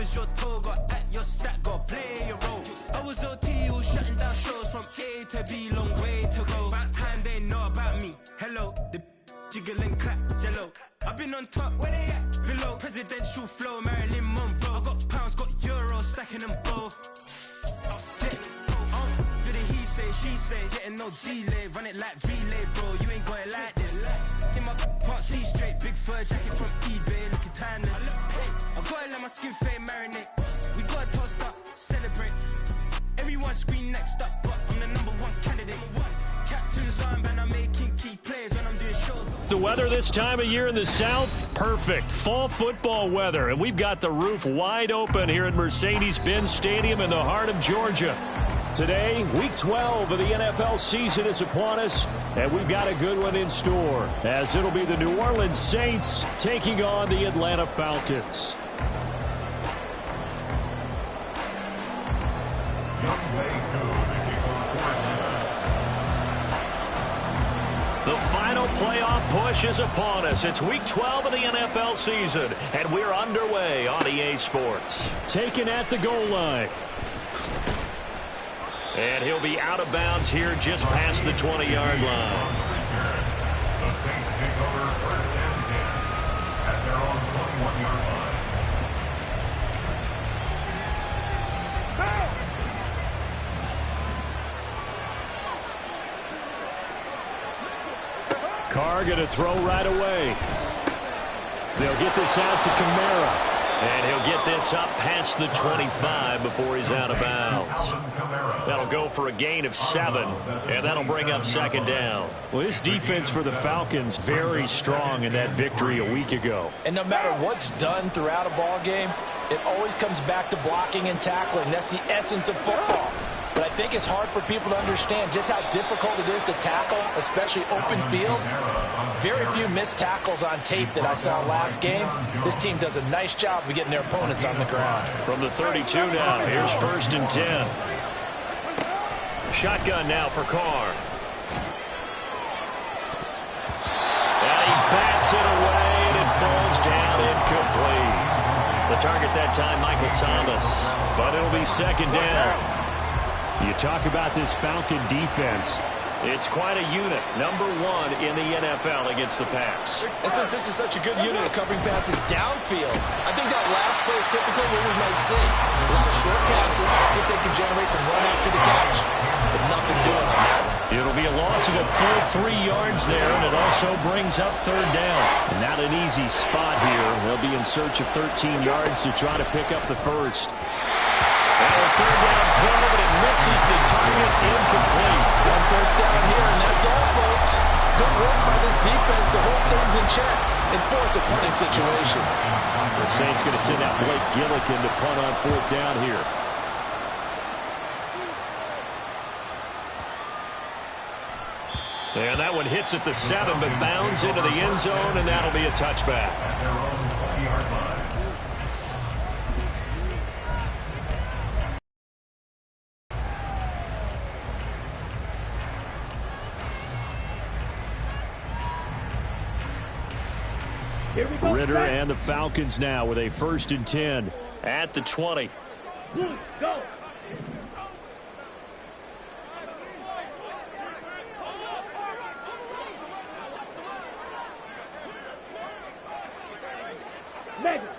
as your toe, got at your stack, got play your role. I was OT, who shutting down shows from A to B, long way to go. About time they know about me. Hello, the jiggle and clap, jello. I've been on top, where they at? Below, presidential flow, Marilyn Monroe. I got pounds, got euros, stacking them both. I'll stick. Do the he say, she say, getting no delay, run it like relay, bro. You ain't got it like this. In my can't see straight, big fur jacket from eBay, looking timeless. I gotta let my skin fade marinate. We gotta toast up, celebrate. Everyone scream next up, but I'm the #1 candidate. Captain's armband, I'm making key plays when I'm doing shows. The weather this time of year in the South, perfect. Fall football weather, and we've got the roof wide open here at Mercedes-Benz Stadium in the heart of Georgia. Today, Week 12 of the NFL season is upon us, and we've got a good one in store, as it'll be the New Orleans Saints taking on the Atlanta Falcons. The final playoff push is upon us. It's Week 12 of the NFL season, and we're underway on EA Sports. Taken at the goal line. And he'll be out of bounds here just past the 20-yard line. The Saints take over 1st and 10 at their own 21-yard line. Carr going to throw right away. They'll get this out to Kamara. And he'll get this up past the 25 before he's out of bounds. That'll go for a gain of 7, and that'll bring up 2nd down. Well, this defense for the Falcons very strong in that victory a week ago. And no matter what's done throughout a ball game, it always comes back to blocking and tackling. That's the essence of football. But I think it's hard for people to understand just how difficult it is to tackle, especially open field. Very few missed tackles on tape that I saw last game. This team does a nice job of getting their opponents on the ground. From the 32 now, here's 1st and 10. Shotgun now for Carr. And he bats it away, and it falls down incomplete. The target that time, Michael Thomas. But it'll be 2nd down. You talk about this Falcon defense. It's quite a unit, #1 in the NFL against the pass. And since this is such a good unit of covering passes downfield, I think that last play is typically what we might see. A lot of short passes, see if they can generate some run after the catch. But nothing doing on that one. It'll be a loss of a full 3 yards there, and it also brings up 3rd down. And not an easy spot here. They'll be in search of 13 yards to try to pick up the first. And a 3rd down throw, but it misses the target, incomplete. 1 first down here, and that's all, folks. Good work by this defense to hold things in check and force a punting situation. The Saints going to send out Blake Gillikin to punt on 4th down here. And that one hits at the 7, but bounds into the end zone, and that'll be a touchback. At their own 20-yard line. Ritter and the Falcons now with a 1st and 10 at the 20. Go.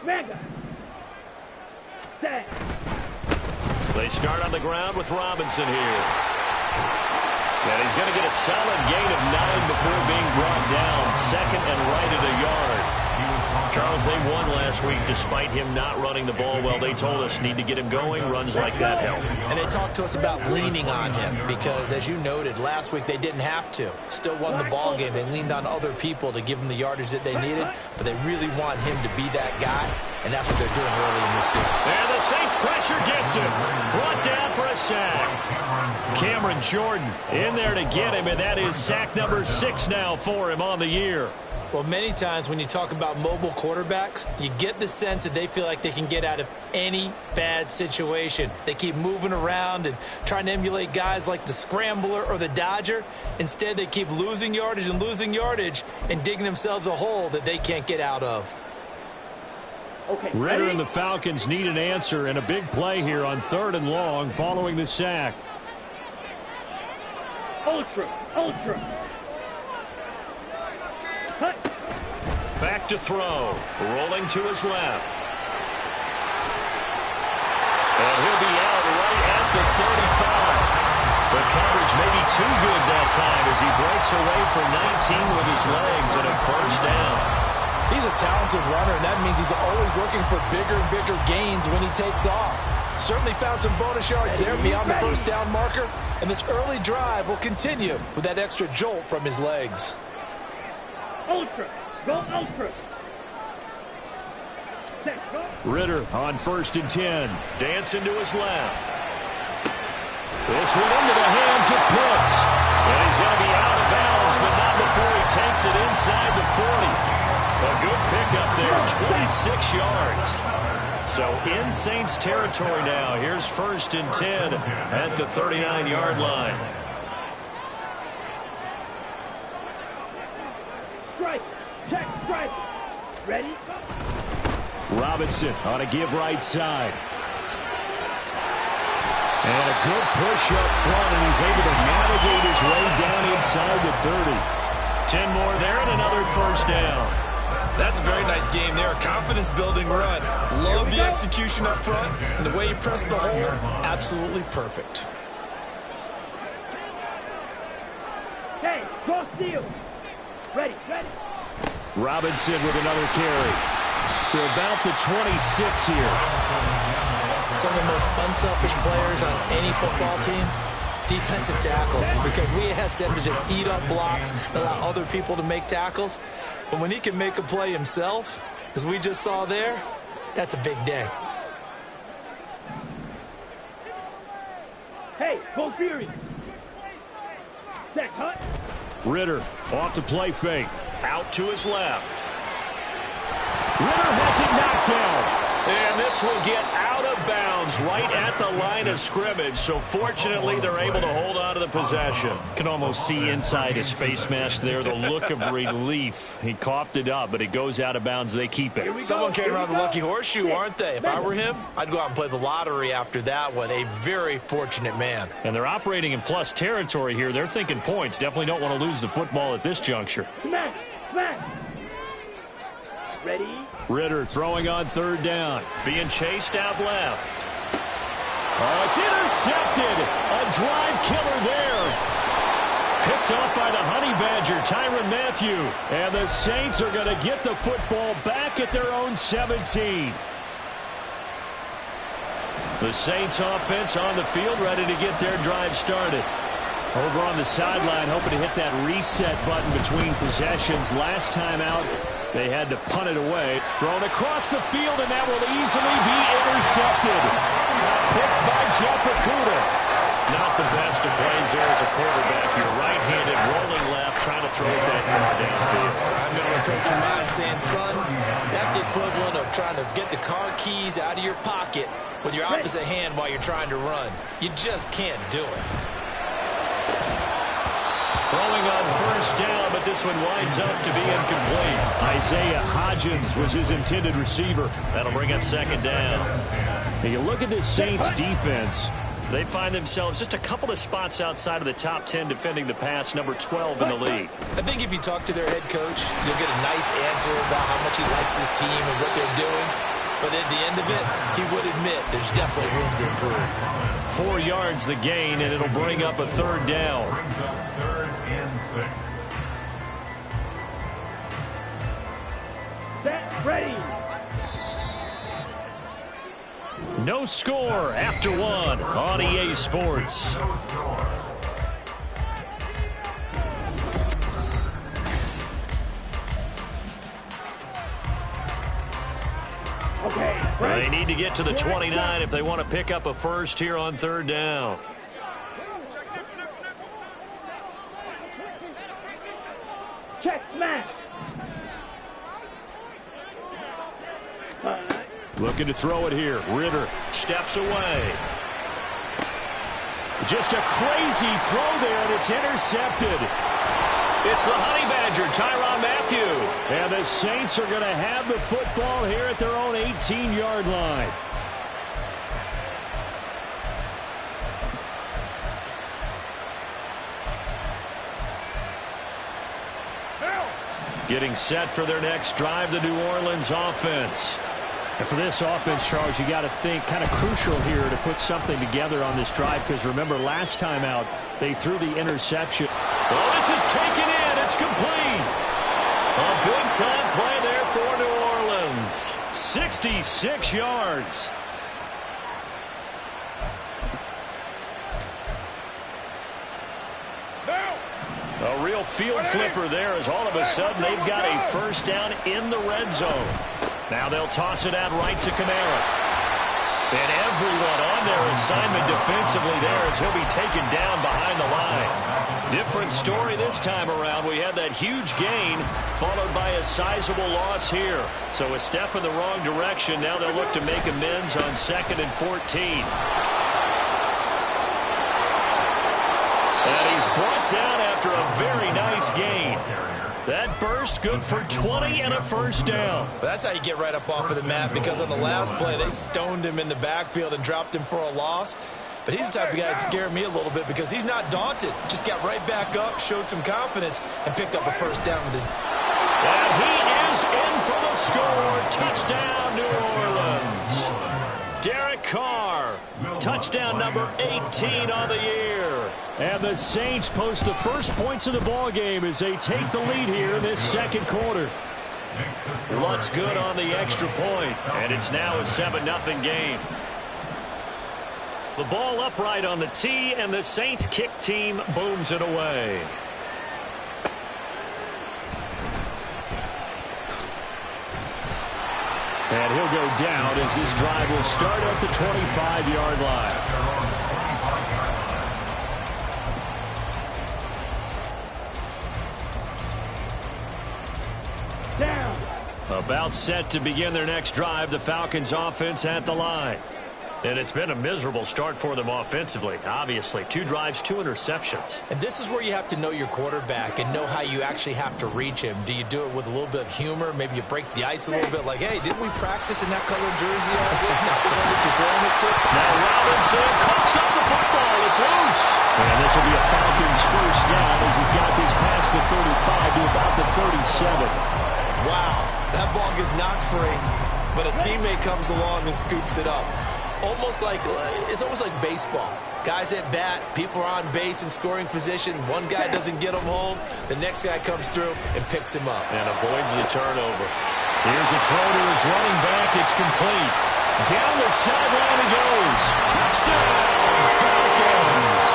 Mega. Set. They start on the ground with Robinson here. And he's going to get a solid gain of 9 before being brought down. 2nd and right at a yard. Charles, they won last week despite him not running the ball well. They told us need to get him going. Runs like that help. And they talked to us about leaning on him because, as you noted, last week they didn't have to. Still won the ball game. They leaned on other people to give them the yardage that they needed, but they really want him to be that guy, and that's what they're doing early in this game. And the Saints pressure gets him. Brought down for a sack. Cameron Jordan in there to get him, and that is sack number 6 now for him on the year. Well, many times when you talk about mobile quarterbacks, you get the sense that they feel like they can get out of any bad situation. They keep moving around and trying to emulate guys like the Scrambler or the Dodger. Instead, they keep losing yardage and digging themselves a hole that they can't get out of. Okay. Ritter ready? and the Falcons need an answer and a big play here on 3rd and long following the sack. Ultra. Cut. Back to throw. Rolling to his left. And he'll be out right at the 35. The coverage may be too good that time as he breaks away for 19 with his legs and a first down. He's a talented runner, and that means he's always looking for bigger and bigger gains when he takes off. Certainly found some bonus yards there beyond the first down marker, and this early drive will continue with that extra jolt from his legs. Ultra. Go ultra. Set. Go. Ritter on 1st and 10. Dancing to his left. This one into the hands of Pitts. And he's going to be out of bounds, but not before he takes it inside the 40. A good pickup there, 26 yards. So in Saints territory now. Here's 1st and 10 at the 39-yard line. Strike. Check. Strike. Ready? Robinson on a give right side. And a good push up front, and he's able to navigate his way down inside the 30. 10 more there and another first down. That's a very nice game there. A confidence-building run. Love the execution up front, and the way he pressed the hole, absolutely perfect. Hey, cross steal. Ready. Robinson with another carry to about the 26 here. Some of the most unselfish players on any football team, defensive tackles, because we ask them to just eat up blocks and allow other people to make tackles. But when he can make a play himself, as we just saw there, that's a big day. Hey, go Fury. Set. Cut. Ritter off the play fake. Out to his left. Ritter has it knocked down. And this will get out of bounds right at the line of scrimmage. So fortunately, they're able to hold on to the possession. You can almost see inside his face mask there the look of relief. He coughed it up, but it goes out of bounds. They keep it. Someone came around the lucky horseshoe, aren't they? If I were him, I'd go out and play the lottery after that one. A very fortunate man. And they're operating in plus territory here. They're thinking points. Definitely don't want to lose the football at this juncture. Smash. Ready? Ritter throwing on 3rd down. Being chased out left. Oh, it's intercepted. A drive killer there. Picked off by the Honey Badger, Tyrann Mathieu. And the Saints are going to get the football back at their own 17. The Saints offense on the field, ready to get their drive started. Over on the sideline, hoping to hit that reset button between possessions. Last time out, they had to punt it away. Thrown across the field, and that will easily be intercepted. Picked by Jeff Okudah. Not the best of plays there as a quarterback. You're right-handed, rolling left, trying to throw it that far downfield. I remember Coach Ahmad saying, son, that's the equivalent of trying to get the car keys out of your pocket with your opposite hand while you're trying to run. You just can't do it. Throwing on 1st down, but this one winds up to be incomplete. Isaiah Hodgins was his intended receiver. That'll bring up 2nd down. Now you look at this Saints defense. They find themselves just a couple of spots outside of the top 10 defending the pass, number 12 in the league. I think if you talk to their head coach, you'll get a nice answer about how much he likes his team and what they're doing. But at the end of it, he would admit there's definitely room to improve. 4 yards the gain, and it'll bring up a 3rd down. Brings up 3rd and 6. Set. Ready. No score after 1 on EA Sports. No score. Okay. They need to get to the 29 if they want to pick up a first here on 3rd down. Check. Smash. Looking to throw it here. Ritter steps away. Just a crazy throw there, and it's intercepted. It's the Honey Badger, Tyrann Mathieu. with you. And the Saints are going to have the football here at their own 18-yard line. Getting set for their next drive, the New Orleans offense. And for this offense, Charles, you got to think kind of crucial here to put something together on this drive, because remember last time out they threw the interception. Well, this is taken in. It's complete. A big-time play there for New Orleans. 66 yards. A real field flipper there, as all of a sudden they've got a first down in the red zone. Now they'll toss it out right to Kamara. And everyone on their assignment defensively there as he'll be taken down behind the line. Different story this time around. We had that huge gain followed by a sizable loss here. So a step in the wrong direction. Now they'll look to make amends on 2nd and 14. And he's brought down after a very nice gain. That burst good for 20 and a first down. That's how you get right up off of the mat, because on the last play they stoned him in the backfield and dropped him for a loss. But he's the type of guy that scared me a little bit because he's not daunted. Just got right back up, showed some confidence, and picked up a first down with his... And he is in for the score. Touchdown, New Orleans. Derek Carr, touchdown number 18 on the year. And the Saints post the first points of the ball game as they take the lead here in this second quarter. Lutz good on the extra point, and it's now a 7-0 game. The ball upright on the tee, and the Saints kick team booms it away. And he'll go down as this drive will start at the 25-yard line. Down. About set to begin their next drive, the Falcons offense at the line. And it's been a miserable start for them offensively. Obviously, 2 drives, 2 interceptions. And this is where you have to know your quarterback and know how you actually have to reach him. Do you do it with a little bit of humor? Maybe you break the ice a little bit, like, hey, didn't we practice in that colored jersey all week? Not the one that you're throwing it to. Now Robinson coughs up the football. It's loose. And this will be a Falcons first down as he's got this past the 35 to about the 37. Wow, that ball gets knocked free, but a teammate comes along and scoops it up. It's almost like baseball. Guys at bat, people are on base in scoring position. One guy doesn't get him home. The next guy comes through and picks him up. And avoids the turnover. Here's a throw to his running back. It's complete. Down the sideline he goes. Touchdown, Falcons.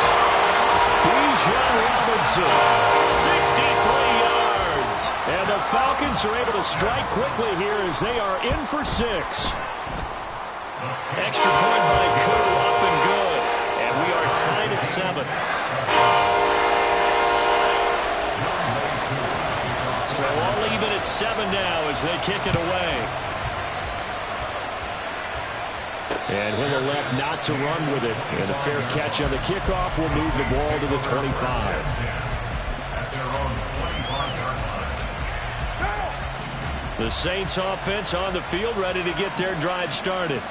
Bijan Robinson, 63 yards. And the Falcons are able to strike quickly here as they are in for 6. Extra point by Koo, up and good. And we are tied at 7. So all even at 7 now as they kick it away. And he'll elect not to run with it. And a fair catch on the kickoff will move the ball to the 25. The Saints offense on the field ready to get their drive started.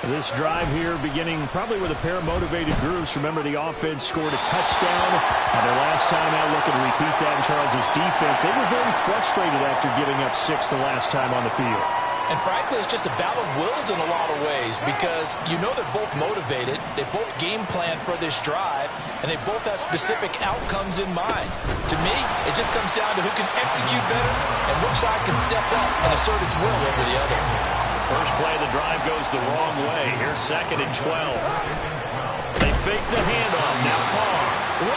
This drive here beginning probably with a pair of motivated groups. Remember, the offense scored a touchdown. And their last time out, looking to repeat that in Charles's defense. They were very frustrated after giving up 6 the last time on the field. And frankly, it's just a battle of wills in a lot of ways because you know they're both motivated. They both game plan for this drive, and they both have specific outcomes in mind. To me, it just comes down to who can execute better and which side can step up and assert its will over the other. First play of the drive goes the wrong way. Here's 2nd and 12. They fake the handoff. Now Carr.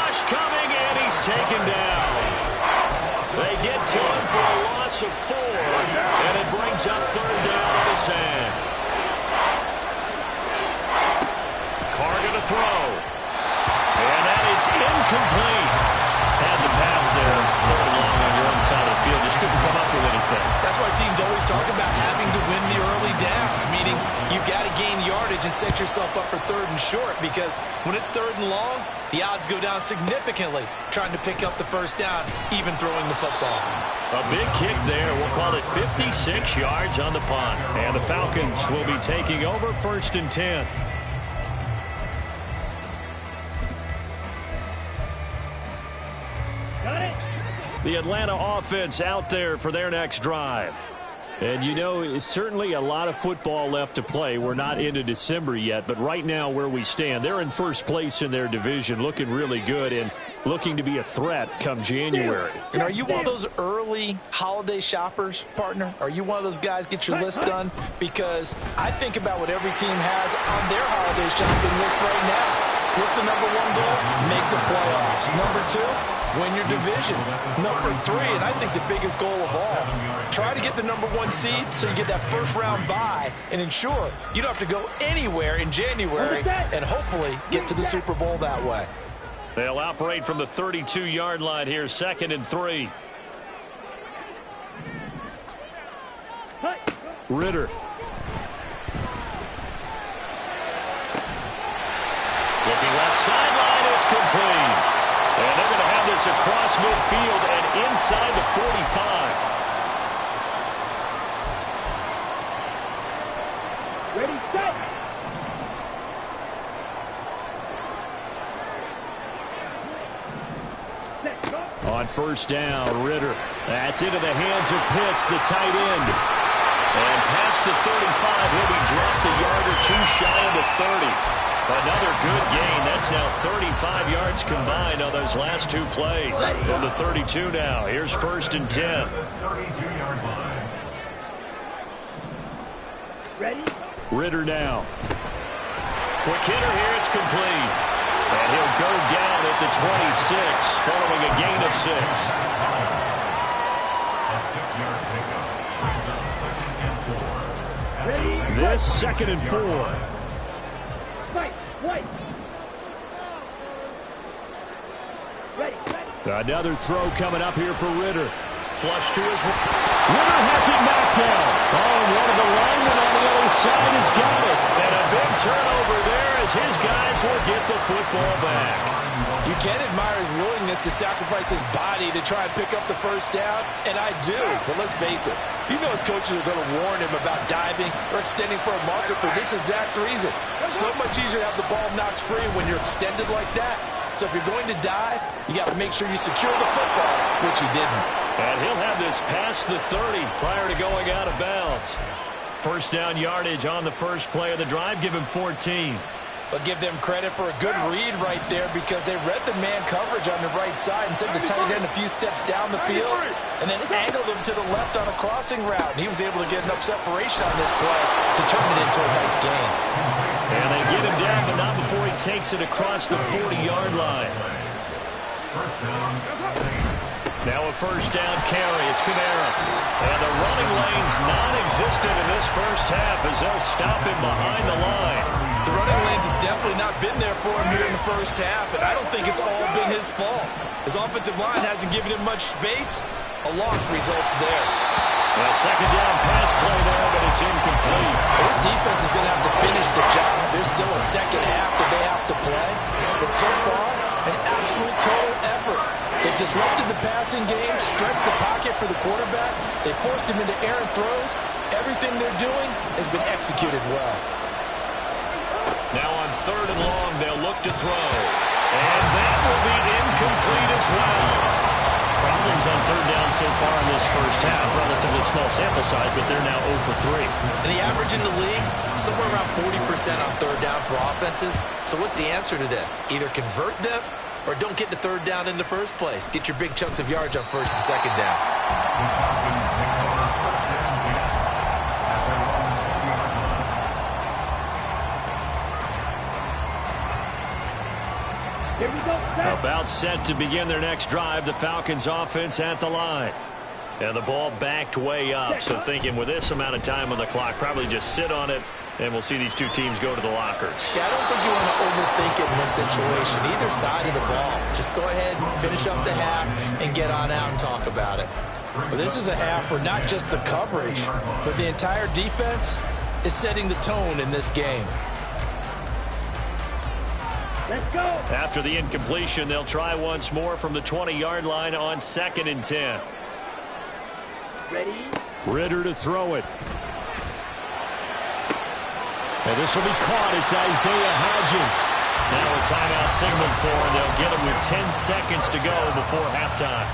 Rush coming, and he's taken down. They get to him for a loss of 4, and it brings up 3rd down on the sand. Carr going to throw. And that is incomplete. Had the pass there, 3rd and long on your own side of the field. Just couldn't come up with anything. That's why teams always talk about having to win the early downs, meaning you've got to gain yardage and and set yourself up for 3rd and short, because when it's 3rd and long, the odds go down significantly trying to pick up the first down, even throwing the football. A big kick there. We'll call it 56 yards on the punt. And the Falcons will be taking over 1st and 10. Got it. The Atlanta offense out there for their next drive. And, you know, it's certainly a lot of football left to play. We're not into December yet, but right now where we stand, they're in first place in their division, looking really good and looking to be a threat come January. And are you one of those early holiday shoppers, partner? Are you one of those guys get your list done? Because I think about what every team has on their holiday shopping list right now. What's the number 1 goal? Make the playoffs. Number 2, win your division. Number 3, and I think the biggest goal of all, try to get the number 1 seed so you get that first-round bye and ensure you don't have to go anywhere in January and hopefully get to the Super Bowl that way. They'll operate from the 32-yard line here, 2nd and 3. Ritter. Looking left sideline, it's complete. And they're going to have this across midfield and inside the 45. Ready, set. Set, go. On 1st down, Ritter. That's into the hands of Pitts, the tight end. And past the 35, he'll be dropped a yard or 2 shy of the 30. Another good gain. That's now 35 yards combined on those last 2 plays. From the 32 now. Here's 1st and 10. 32-yard line. Ready. Ritter now. Quick hitter here. It's complete. And he'll go down at the 26 following a gain of 6. A 6-yard pickup. Brings up 2nd and 4. This 2nd and 4. Right. Right. Ready. Ready. Another throw coming up here for Ritter. Flush to his right. Ritter has it knocked down. Oh, and one of the linemen on the other side has got it. And a big turnover there as his guys will get the football back. You can admire his willingness to sacrifice his body to try and pick up the first down, and I do. But let's face it, you know his coaches are going to warn him about diving or extending for a marker for this exact reason. So much easier to have the ball knocked free when you're extended like that. So if you're going to dive, you got to make sure you secure the football, which he didn't. And he'll have this past the 30 prior to going out of bounds. First down yardage on the first play of the drive. Give him 14. But give them credit for a good read right there, because they read the man coverage on the right side and sent the tight end a few steps down the field and then angled him to the left on a crossing route. And he was able to get enough separation on this play to turn it into a nice gain. And they get him down, but not before he takes it across the 40-yard line. First down, Saints. Now a first down carry. It's Kamara. And the running lane's non-existent in this first half as they'll stop him behind the line. The running lanes have definitely not been there for him here in the first half, and I don't think it's all been his fault. His offensive line hasn't given him much space. A loss results there. A second down pass play there, but it's incomplete. This defense is going to have to finish the job. There's still a second half that they have to play, but so far, an absolute total effort. They've disrupted the passing game, stressed the pocket for the quarterback. They forced him into errant throws. Everything they're doing has been executed well. Now on 3rd and long, they'll look to throw. And that will be incomplete as well. Problems on 3rd down so far in this first half. Relatively small sample size, but they're now 0 for 3. And the average in the league, somewhere around 40% on 3rd down for offenses. So what's the answer to this? Either convert them or don't get to 3rd down in the first place. Get your big chunks of yards on 1st and 2nd down. The Falcons take over 1st and 10 at their own 20-yard line. Here we go. Set. About set to begin their next drive. The Falcons offense at the line. And the ball backed way up. So thinking with this amount of time on the clock, probably just sit on it, and we'll see these two teams go to the lockers. Yeah, I don't think you want to overthink it in this situation. Either side of the ball. Just go ahead, finish up the half, and get on out and talk about it. But this is a half where not just the coverage, but the entire defense is setting the tone in this game. Let's go. After the incompletion, they'll try once more from the 20-yard line on 2nd and 10. Ready? Ritter to throw it. And this will be caught. It's Isaiah Hodgins. Now a timeout signal for, and they'll get him with 10 seconds to go before halftime.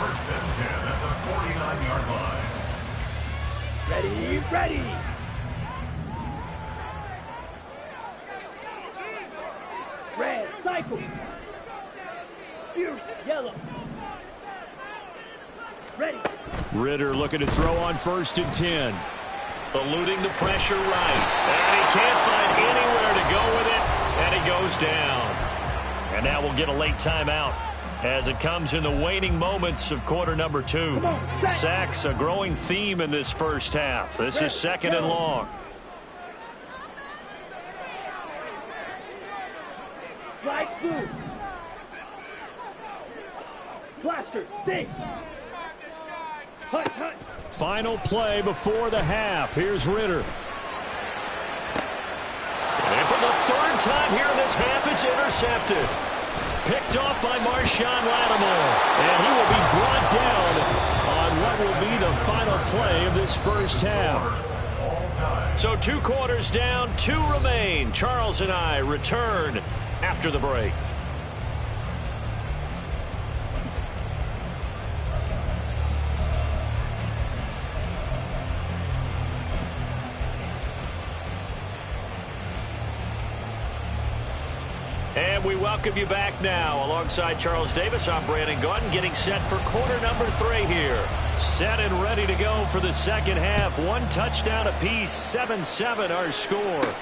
1st and 10 at the 49-yard line. Ready, ready. Red, cycle. Fierce, yellow. Ready. Ritter looking to throw on 1st and 10. Eluding the pressure right. And he can't find anywhere to go with it. And he goes down. And now we'll get a late timeout as it comes in the waning moments of quarter number 2. Sacks, a growing theme in this first half. This is 2nd and long. Slide through. Blaster, stay. Hut, hut. Final play before the half. Here's Ritter. And for the 3rd time here in this half, it's intercepted. Picked off by Marshawn Lattimore. And he will be brought down on what will be the final play of this first half. So 2 quarters down, 2 remain. Charles and I return after the break. And we welcome you back now. Alongside Charles Davis, I'm Brandon Gaudin, getting set for quarter number 3 here. Set and ready to go for the second half. 1 touchdown apiece, 7-7 our score.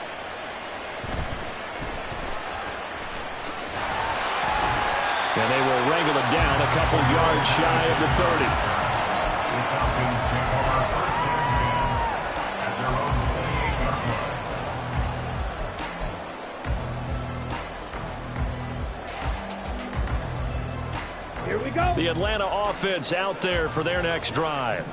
And they will wrangle him down a couple yards shy of the 30. The Falcons take over 1st and 10 at their own 28-yard line. Here we go. The Atlanta offense out there for their next drive.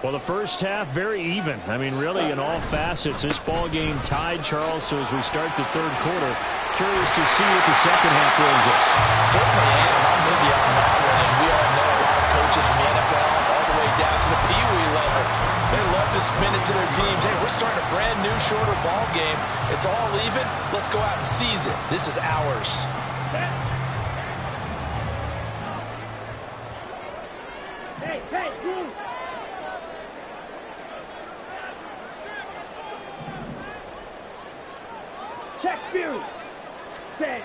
Well, the first half, very even. I mean, really, in all facets, this ball game tied, Charles. So as we start the 3rd quarter, curious to see what the second half brings us. Certainly am. I'm with you on that one. And we all know a lot of coaches from the NFL all the way down to the Pee Wee level. They love to spin it to their teams. Hey, we're starting a brand new, shorter ball game. It's all even. Let's go out and seize it. This is ours. Hey, hey, move. Check Fury. Set.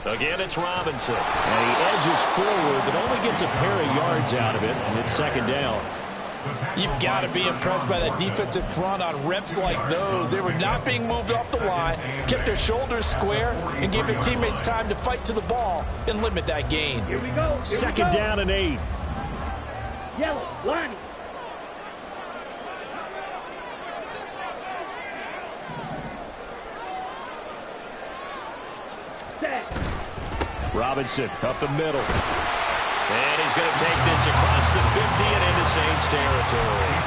Again, it's Robinson. And he edges forward, but only gets a pair of yards out of it, and it's 2nd down. You've got to be impressed by that defensive front on reps like those. They were not being moved off the line, kept their shoulders square, and gave their teammates time to fight to the ball and limit that gain. Here we go. Here 2nd down and 8. Yellow, Lonnie. Set. Robinson up the middle. And he's going to take this across the 50 and into Saints territory.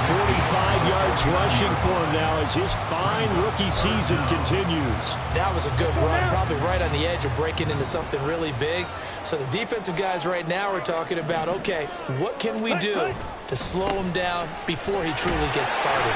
45 yards rushing for him now as his fine rookie season continues. That was a good run, probably right on the edge of breaking into something really big. So the defensive guys right now are talking about, okay, what can we do to slow him down before he truly gets started?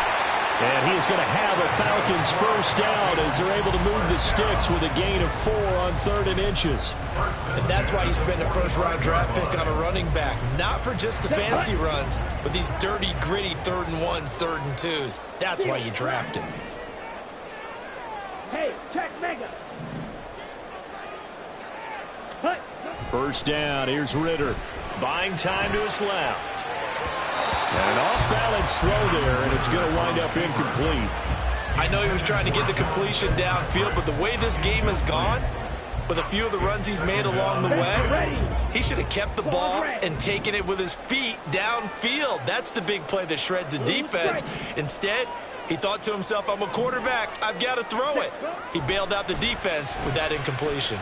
And he is going to have a Falcons first down as they're able to move the sticks with a gain of 4 on 3rd and inches. And that's why you spend a first-round draft pick on a running back. Not for just the fancy runs, but these dirty, gritty 3rd and 1s, 3rd and 2s. That's why you draft him. Hey, check Mega. Hut. First down, here's Ritter. Buying time to his left. And an off-balance throw there, and it's going to wind up incomplete. I know he was trying to get the completion downfield, but the way this game has gone, with a few of the runs he's made along the way, he should have kept the ball and taken it with his feet downfield. That's the big play that shreds the defense. Instead, he thought to himself, I'm a quarterback, I've got to throw it. He bailed out the defense with that incompletion.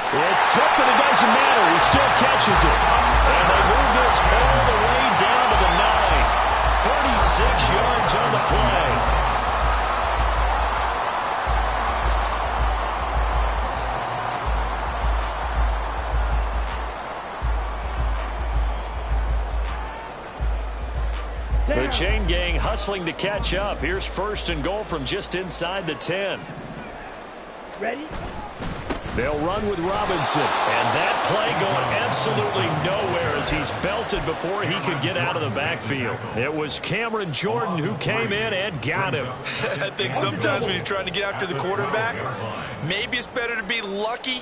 It's tipped, but it doesn't matter. He still catches it. And they move this all the way down to the 9. 36 yards on the play. chain gang hustling to catch up. Here's first and goal from just inside the 10. Ready? They'll run with Robinson. And that play going absolutely nowhere as he's belted before he could get out of the backfield. It was Cameron Jordan who came in and got him. I think sometimes when you're trying to get after the quarterback, maybe it's better to be lucky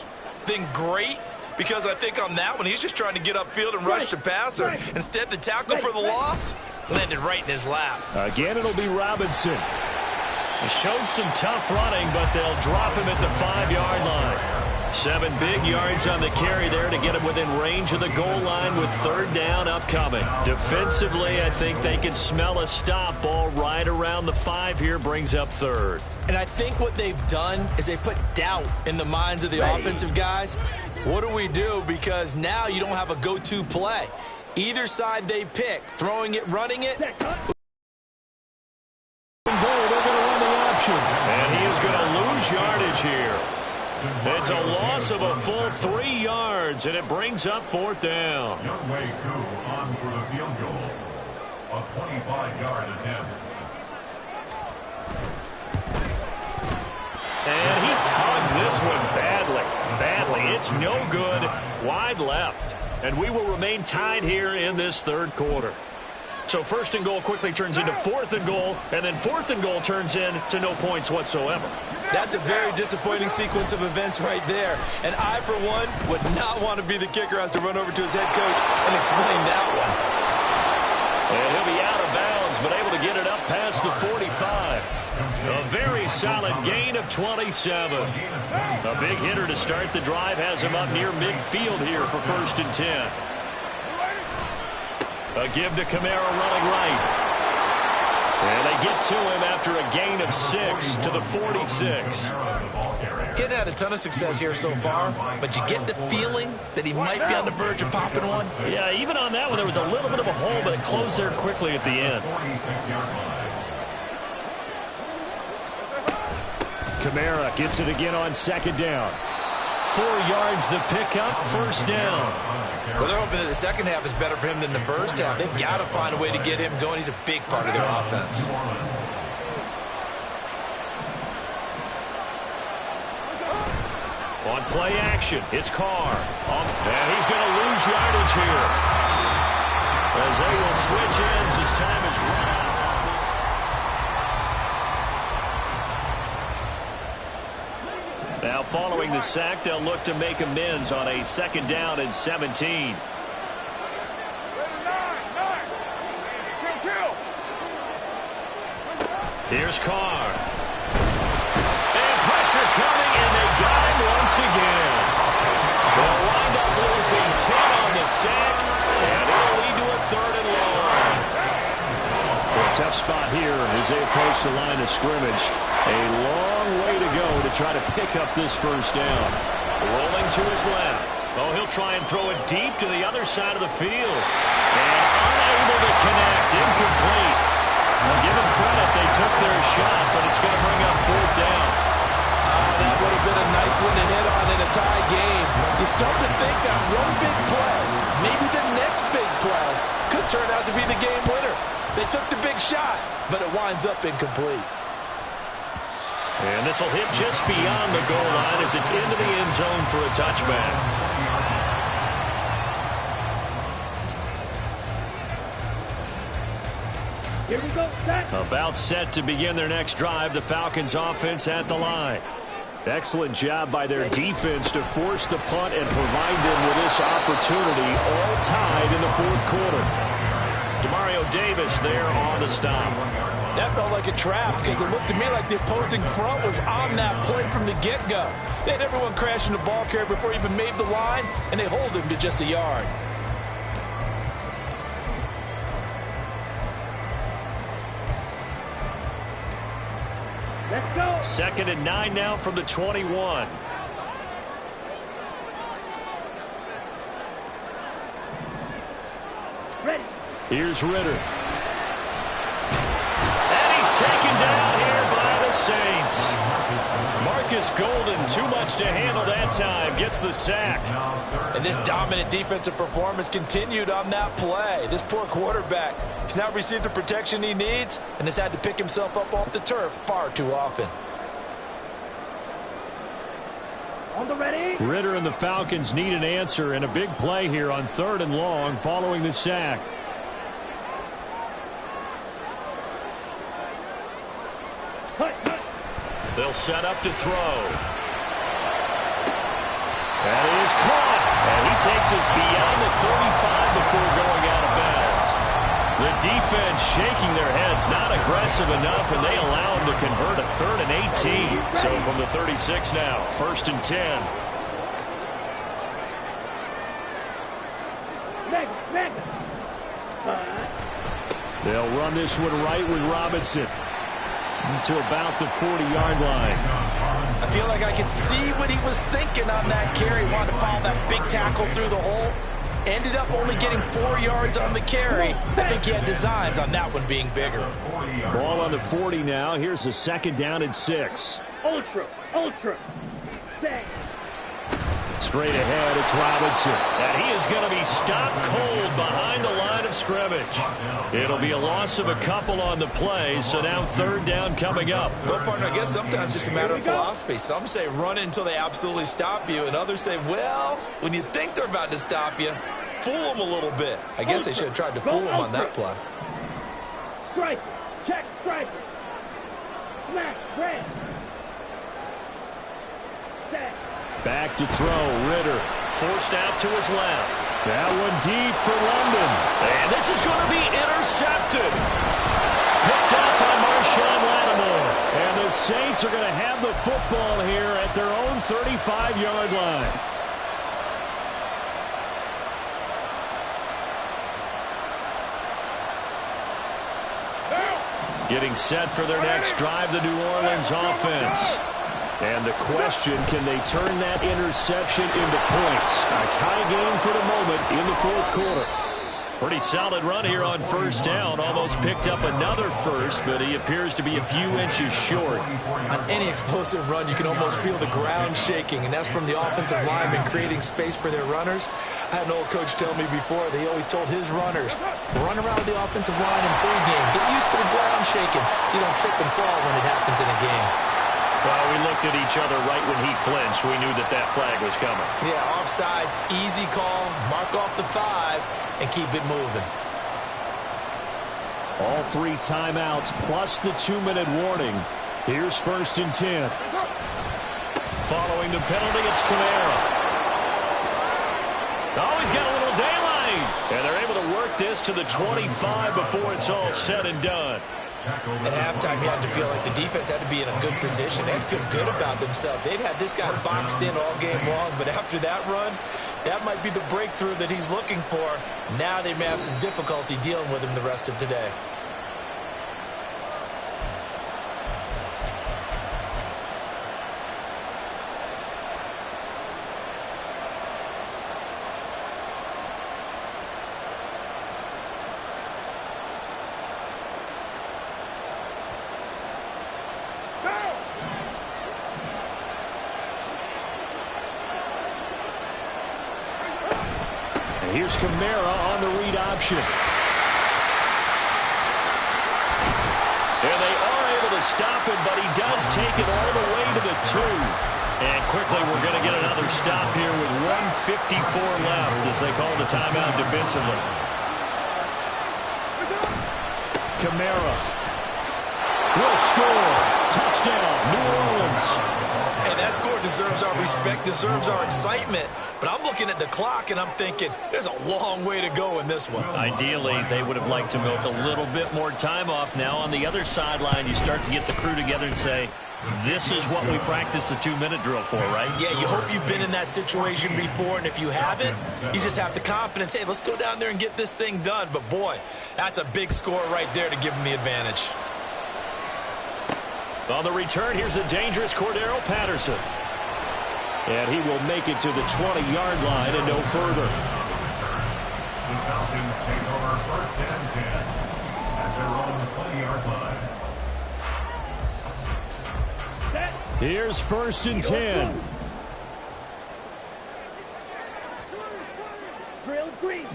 than great. Because I think on that one, he's just trying to get upfield and rush the passer. Instead, the tackle for the loss landed right in his lap. Again, it'll be Robinson. He showed some tough running, but they'll drop him at the 5-yard line. 7 big yards on the carry there to get him within range of the goal line with third down upcoming. Defensively, I think they can smell a stop ball right around the 5 here, brings up third. And I think what they've done is they put doubt in the minds of the offensive guys. What do we do? Because now you don't have a go-to play. Either side they pick, throwing it, running it. They're going to run the option. And he is going to lose yardage here. It's a loss of a full 3 yards, and it brings up fourth down. Younghoe Koo on for the field goal. A 25-yard attempt. And he tugged this one badly. It's no good. Wide left. And we will remain tied here in this third quarter. So first and goal quickly turns into fourth and goal, and then fourth and goal turns into no points whatsoever. That's a very disappointing sequence of events right there. And I, for one, would not want to be the kicker who has to run over to his head coach and explain that one. And he'll be out of bounds, but able to get it up past the 45. A very solid gain of 27. A big hitter to start the drive has him up near midfield here for first and 10. A give to Kamara running right. And they get to him after a gain of 6 to the 46. Getting had a ton of success here so far, but you get the feeling that he might be on the verge of popping one. Yeah, even on that one, there was a little bit of a hole, but it closed there quickly at the end. Kamara gets it again on second down. 4 yards the pickup, first down. Well, they're hoping that the second half is better for him than the first half. They've got to find a way to get him going. He's a big part of their offense. On play action, it's Carr. And he's going to lose yardage here. As they will switch ends as time is run out. Now following the sack, they'll look to make amends on a second down and 17. Here's Carr. And pressure coming, and they got him once again. They'll wind up losing 10 on the sack, and it'll lead to a third and long. A tough spot here as they approach the line of scrimmage. A long way to go to try to pick up this first down. Rolling to his left. Oh, he'll try and throw it deep to the other side of the field. And unable to connect. Incomplete. I'll give them credit. They took their shot, but it's going to bring up fourth down. That would have been a nice one to hit on in a tie game. You start to think that one big play, maybe the next big play, could turn out to be the game winner. They took the big shot, but it winds up incomplete. And this will hit just beyond the goal line as it's into the end zone for a touchback. Here we go, set. About set to begin their next drive, the Falcons offense at the line. Excellent job by their defense to force the punt and provide them with this opportunity, all tied in the fourth quarter. Demario Davis there on the stop. That felt like a trap because it looked to me like the opposing front was on that play from the get-go. They had everyone crashing the ball carrier before he even made the line, and they hold him to just a yard. Let's go. Second and 9 now from the 21. Ready. Here's Ritter. And he's taken down here by the Saints. Marcus Chris Golden, too much to handle that time, gets the sack. And this dominant defensive performance continued on that play. This poor quarterback has now received the protection he needs and has had to pick himself up off the turf far too often. On the ready. Ridder and the Falcons need an answer and a big play here on 3rd and long following the sack. They'll set up to throw. That is caught. And he takes us beyond the 35 before going out of bounds. The defense shaking their heads, not aggressive enough, and they allow him to convert a 3rd and 18. So from the 36 now, 1st and 10. They'll run this one right with Robinson to about the 40-yard line. I feel like I can see what he was thinking on that carry. Wanted to follow that big tackle through the hole. Ended up only getting 4 yards on the carry. I think he had designs on that one being bigger. Ball on the 40 now. Here's a 2nd down and 6. Ultra. Stay. Straight ahead, it's Robinson. And he is going to be stopped cold behind the line of scrimmage. It'll be a loss of a couple on the play, so now 3rd down coming up. Well, partner, I guess sometimes it's just a matter of philosophy. Some say run until they absolutely stop you, and others say, well, when you think they're about to stop you, fool them a little bit. I guess they should have tried to fool him on that play. Striker. Check striker. Smash. Red. Set. Back to throw, Ridder. Forced out to his left. That one deep for London. And this is going to be intercepted. Picked up by Marshawn Lattimore. And the Saints are going to have the football here at their own 35-yard line. Getting set for their next drive, the New Orleans offense. And the question, can they turn that interception into points? A tie game for the moment in the 4th quarter. Pretty solid run here on 1st down. Almost picked up another first, but he appears to be a few inches short. On any explosive run, you can almost feel the ground shaking, and that's from the offensive linemen creating space for their runners. I had an old coach tell me before, they always told his runners, run around the offensive line in pregame. Get used to the ground shaking so you don't trip and fall when it happens in a game. Well, we looked at each other right when he flinched. We knew that that flag was coming. Yeah, offsides, easy call, mark off the 5, and keep it moving. All 3 timeouts plus the 2-minute warning. Here's 1st and 10. Following the penalty, it's Kamara. Oh, he's got a little daylight. And they're able to work this to the 25 before it's all said and done. At halftime, you had to feel like the defense had to be in a good position. They had to feel good about themselves. They'd had this guy boxed in all game long, but after that run, that might be the breakthrough that he's looking for. Now they may have some difficulty dealing with him the rest of today. Here's Kamara on the read option. And they are able to stop him, but he does take it all the way to the 2. And quickly we're going to get another stop here with 1:54 left as they call the timeout defensively. Kamara will score. Touchdown, New Orleans. And that score deserves our respect, deserves our excitement. But I'm looking at the clock, and I'm thinking, there's a long way to go in this one. Ideally, they would have liked to milk a little bit more time off. Now, on the other sideline, you start to get the crew together and say, this is what we practiced the 2-minute drill for, right? Yeah, you hope you've been in that situation before, and if you haven't, you just have the confidence, hey, let's go down there and get this thing done. But, boy, that's a big score right there to give them the advantage. On the return, here's the dangerous Cordero Patterson. And he will make it to the 20-yard line and no further. The Falcons take over 1st and 10 at their own 20-yard line. Here's 1st and 10. Drill green.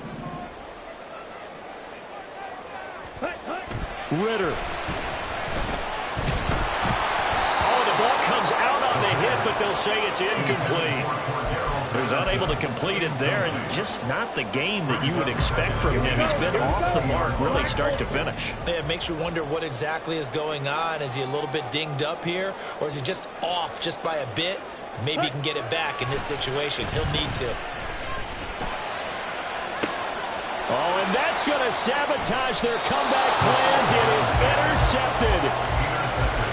Ritter. Oh, the ball comes out on the hit, but they'll say it's incomplete. So he's unable to complete it there, and just not the game that you would expect from him. He's been off the mark really start to finish. Yeah, it makes you wonder what exactly is going on. Is he a little bit dinged up here, or is he just off just by a bit? Maybe he can get it back in this situation. He'll need to. Oh, and that's going to sabotage their comeback plans. It is intercepted.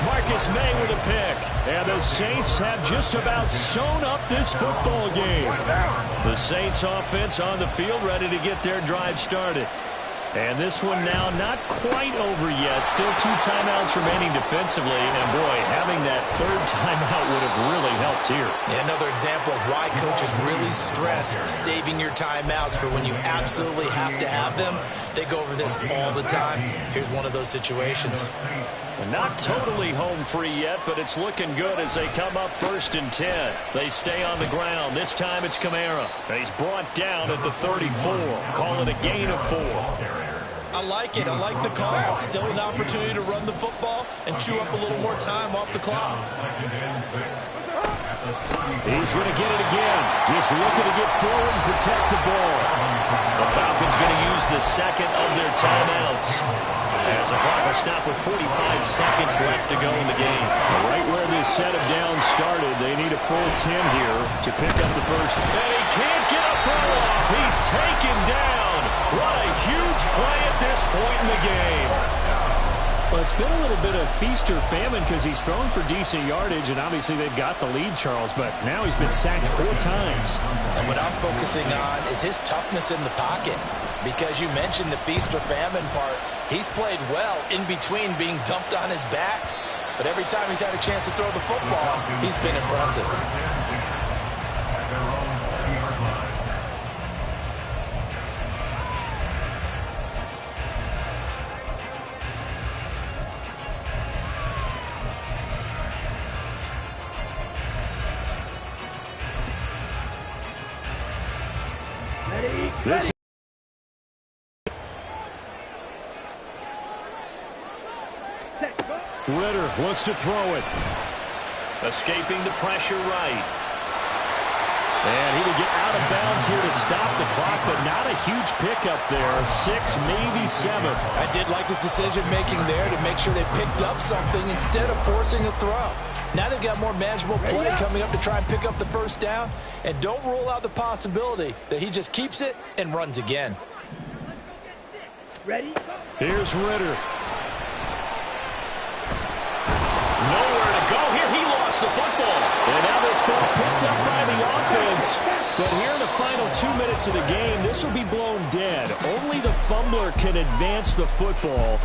Marcus May with a pick. And the Saints have just about sewn up this football game. The Saints offense on the field ready to get their drive started. And this one now not quite over yet. Still 2 timeouts remaining defensively. And, boy, having that 3rd timeout would have really helped here. Yeah, another example of why coaches really stress saving your timeouts for when you absolutely have to have them. They go over this all the time. Here's one of those situations. And not totally home free yet, but it's looking good as they come up 1st and 10. They stay on the ground. This time it's Kamara. And he's brought down at the 34. Call it a gain of 4. I like it. I like the call. Still an opportunity to run the football and chew up a little more time off the clock. He's going to get it again. Just looking to get forward and protect the ball. The Falcons going to use the 2nd of their timeouts, as the clock will stop with 45 seconds left to go in the game. Right where this set of downs started, they need a full 10 here to pick up the first. And he can't get a throw off. He's taken down. What a huge play at this point in the game. Well, it's been a little bit of feast or famine because he's thrown for decent yardage, and obviously they've got the lead, Charles, but now he's been sacked 4 times. And what I'm focusing on is his toughness in the pocket, because you mentioned the feast or famine part. He's played well in between being dumped on his back, but every time he's had a chance to throw the football, he's been impressive. This Ritter looks to throw it. Escaping the pressure right. And he will get out of bounds here to stop the clock, but not a huge pickup there. 6, maybe 7. I did like his decision-making there to make sure they picked up something instead of forcing a throw. Now they've got more manageable play coming up to try and pick up the first down. And don't rule out the possibility that he just keeps it and runs again. Ready? Here's Ritter. Nowhere to go here. He lost the football. And now this ball picked up by the offense. But here in the final 2 minutes of the game, this will be blown dead. Only the fumbler can advance the football.